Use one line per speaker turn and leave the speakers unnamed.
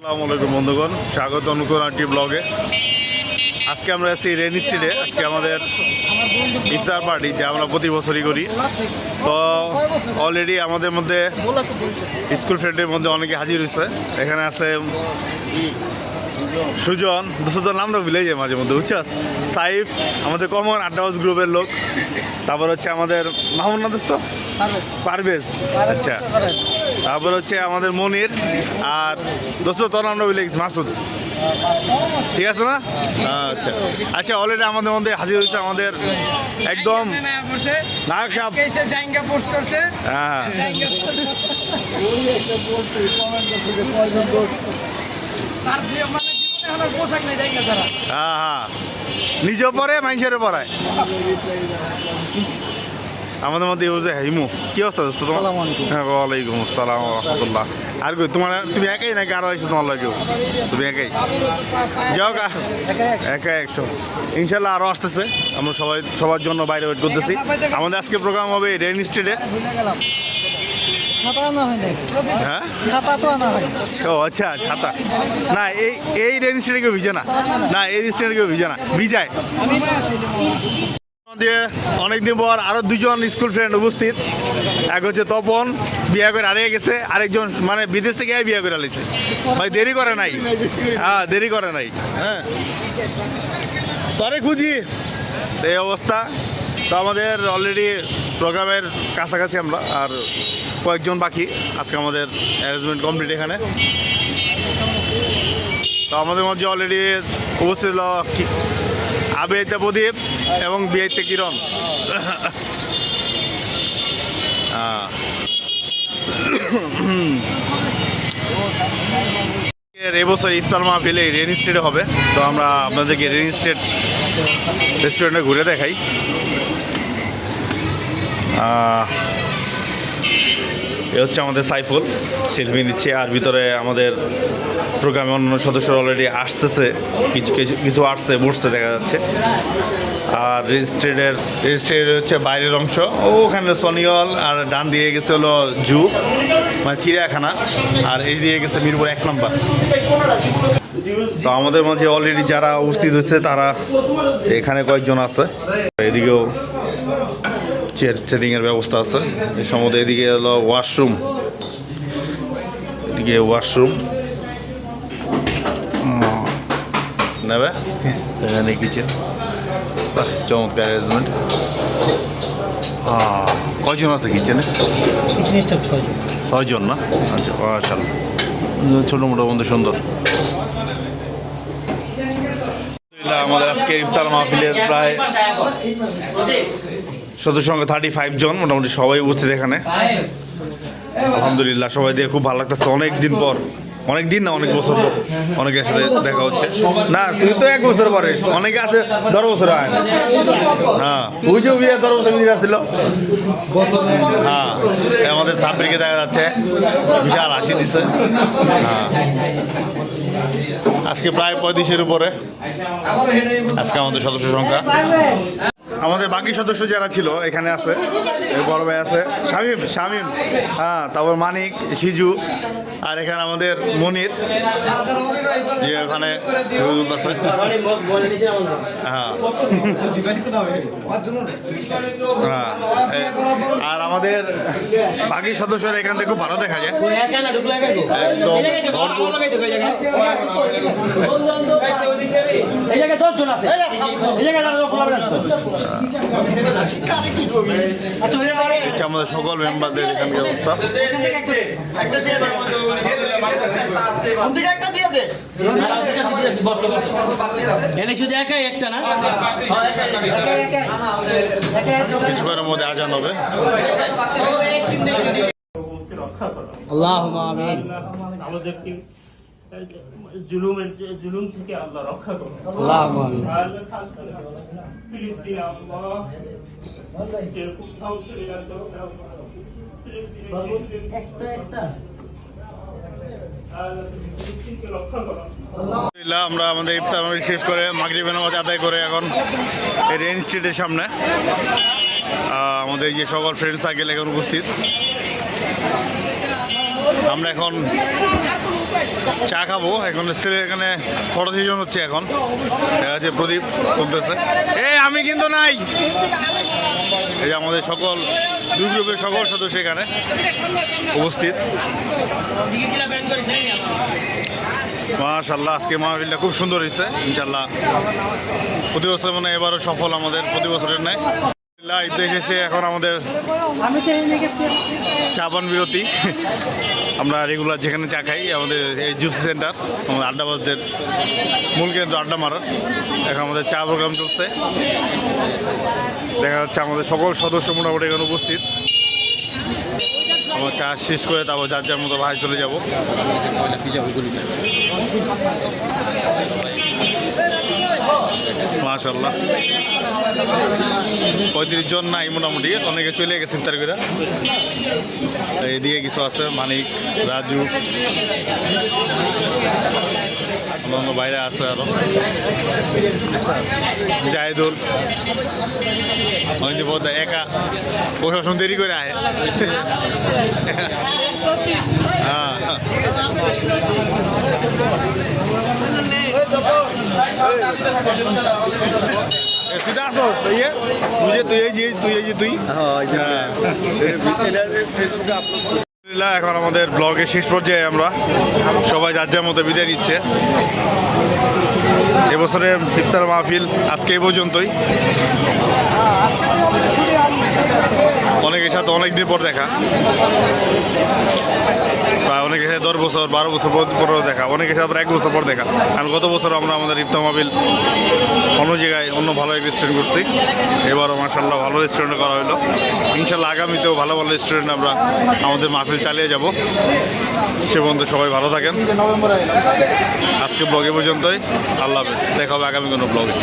আসসালামু আলাইকুম বন্ধুগণ, স্বাগত নতুন একটি ব্লগে। আজকে আমরা আছি রেন স্ট্রিটে। আজকে আমাদের ইফতার পার্টি, যা আমরা প্রতি বছরই করি। তো অলরেডি আমাদের মধ্যে স্কুল ফ্রেন্ডের মধ্যে অনেকে হাজির হয়েছে। এখানে আছে সুজন, দোস্তর নামটা ভুলে যায় মাঝে মধ্যে, বুঝছাস। সাইফ, আমাদের কমন আড্ডা হাউস গ্রুপের লোক। তারপর হচ্ছে আমাদের মাহমুদ না দোস্ত পারভেজ, আচ্ছা। তারপর হচ্ছে আমাদের মনির, আর দোস্ত তোর নামটা ভুলে গেছি, মাসুদ, ঠিক আছে না? আচ্ছা আচ্ছা, অলরেডি আমাদের মধ্যে হাজির হয়েছে আমাদের একদম নায়ক সাহেব। হ্যাঁ হ্যাঁ, নিজেও পড়ে মানুষেরও পড়ায়। আমাদের মধ্যে হিমু, কি অবস্থা দোস্ত তোমার? হ্যাঁ, ওয়ালাইকুম আসসালাম রহমতুল্লাহ। আর কই তোমার, তুমি একাই নাকি আরো আইসো তোমার লাগেও? তুমি একাই যাও, একা 100। ইনশাল্লাহ আরো আসতেছে। আমরা সবার জন্য বাইরে ওয়েট করতেছি। আমাদের আজকে প্রোগ্রাম হবে রেন স্ট্রিটে। হ্যাঁ, ও আচ্ছা, ছাতা না, এই রেন স্ট্রিটে কেউ ভিজে না, এই স্ট্রিটে কেউ ভিজে না, ভিজায়। অনেকদিন পর আরো দুজন স্কুল ফ্রেন্ড উপস্থিত। এক হচ্ছে তপন, বিয়ে করে হারিয়ে গেছে। আরেকজন মানে বিদেশ থেকে বিয়ে করে আলিছে, ভাই দেরি করে নাই। হ্যাঁ, দেরি করে নাই। হ্যাঁ, তরে খুঁজি এই অবস্থা। তো আমাদের অলরেডি প্রোগ্রামের কাছাকাছি আমরা, আর কয়েকজন বাকি। আজকে আমাদের অ্যারেঞ্জমেন্ট কমপ্লিট এখানে। তো আমাদের মধ্যে অলরেডি উপস্থিত হলো আবিয়াইতে প্রদীপ এবং বিয়াইতে কিরণ। এবছর ইফতার মাহফিল এই রেন স্ট্রিটে হবে। তো আমরা আপনাদেরকে রেন স্ট্রিট রেস্টুরেন্টে ঘুরে দেখাই। এ হচ্ছে আমাদের সাইফুল, সেলফি নিচ্ছে। আর ভিতরে আমাদের প্রোগ্রামে অন্য সদস্যরা অলরেডি আসতেছে, কিছু আসছে, বসতে দেখা যাচ্ছে। আর রেজিস্ট্রেটের হচ্ছে বাইরের অংশ, ওখানে সনিওয়াল, আর ডান দিয়ে গেছে হলো জু মানে চিড়িয়াখানা, আর এই দিয়ে গেছে মিরপুর 1 নম্বর। তো আমাদের মাঝে অলরেডি যারা উপস্থিত হচ্ছে তারা এখানে কয়েকজন আছে। এদিকেও চেয়ার সেটিংয়ের ব্যবস্থা আছে। এই সম্বন্ধে এদিকে হলো ওয়াশরুম, এদিকে ওয়াশরুম নেবে, এখানে কিচেন। চমৎকার অ্যারেঞ্জমেন্ট। কয়জন আছে কিচেনে?
কিচেন স্টাফ
6 জন না? আচ্ছা, মাশাআল্লাহ, ছোটো মোটো বন্ধু সুন্দর। আমাদের আজকে ইফতার মাহফিলের প্রায় সদস্য সংখ্যা 35 জন, মোটামুটি সবাই উপস্থিত এখানে। আলহামদুলিল্লাহ, সবাই দিয়ে খুব ভালো লাগতেছে। অনেক দিন না, অনেক বছর পর অনেকের সাথে দেখা হচ্ছে। না, তুই তো 1 বছর পরে, অনেকে আছে 10 বছর হয় না। হ্যাঁ, ওই যে 10 বছর নিয়ে আসছিল। হ্যাঁ, আমাদের ছাত্রীকে দেখা যাচ্ছে, বিশাল হাসি দিছে। হ্যাঁ, আজকে প্রায় 35-এর উপরে আজকে আমাদের সদস্য সংখ্যা। আমাদের বাকি সদস্য যারা ছিল এখানে আছে, বড় ভাই আছে শামিম, হ্যাঁ, তারপর মানিক, সিজু, আর এখানে আমাদের মনির, যে ওখানে আছে। হ্যাঁ, আর আমাদের বাকি সদস্যরা এখান থেকে খুব ভালো দেখা যায়, একদম ভরপুর। আমাদের সকল মেম্বারদের এখানকার অবস্থা। কিছুক্ষণের মধ্যে আজান হবে।
আল্লাহুম্মা আমিন।
আমাদেরকে জুলুম থেকে আল্লাহ রক্ষা করুন।
আল্লাহুম্মা আমিন।
ফিলিস্তিনে আল্লাহ যেরকম ধ্বংসের
আমরা আমাদের ইফতার শেষ করে মাগরিবের নামাজ আদায় করে এখন এই রেন স্ট্রিটের সামনে আমাদের যে সকল ফ্রেন্ড সার্কেল এখন উপস্থিত। আমরা এখন চা খাবো এখন। এখানে ফটো সেশন হচ্ছে এখন। দেখা যাচ্ছে প্রদীপ চলতেছে। আমি কিন্তু নাই। এই যে আমাদের সকল দুই গ্রুপের সকল সদস্য এখানে উপস্থিত। মাশাআল্লাহ, আজকে মাহফিলটা খুব সুন্দর হয়েছে ইনশাল্লাহ। প্রতি বছর মানে এবারও সফল আমাদের প্রতি বছরের ন্যায়। ঈদ এসে এখন আমাদের চা পান বিরতি। আমরা রেগুলার যেখানে চা খাই আমাদের এই জুস সেন্টার, আমাদের আড্ডাবাজদের মূল কেন্দ্র আড্ডা মারার। এখন আমাদের চা প্রোগ্রাম চলছে। দেখা যাচ্ছে আমাদের সকল সদস্য মোটামুটি এখানে উপস্থিত। আমরা চা শেষ করে তারপর যার যার মতো ভাই চলে যাব। মাশাআল্লাহ 35 জন নাই মোটামুটি, অনেকে চলে গেছে ইফতার করে। এদিকে কিছু আছে, মানিক, রাজু, অন্য বাইরে আছে আরো জাহিদুল। অনেক বোধ একা প্রশাসন দেরি করে আয়। হ্যাঁ তুই আসো তুই এখন আমাদের ব্লগের শেষ পর্যায়ে আমরা সবাই যার যার মতো বিদায় নিচ্ছে। এবছরের ইফতার মাহফিল আজকে এই পর্যন্তই। অনেকের সাথে অনেকদিন পর দেখা, প্রায় অনেকের সাথে 10 বছর 12 বছর পর দেখা, অনেকের সাথে 1 বছর পর দেখা। কারণ গত বছর আমরা আমাদের ইফতার মাহফিল অন্য জায়গায় অন্য ভালো এক রেস্টুরেন্ট করছি। এবারও মাশাআল্লাহ ভালো রেস্টুরেন্টে করা হলো। ইনশাআল্লাহ আগামীতেও ভালো ভালো রেস্টুরেন্ট আমরা আমাদের মাহফিল চালিয়ে যাব। সে পর্যন্ত সবাই ভালো থাকেন। আজকে ব্লগ এ পর্যন্তই। আল্লাহ হাফেজ, দেখা হবে আগামী কোনো ব্লগে।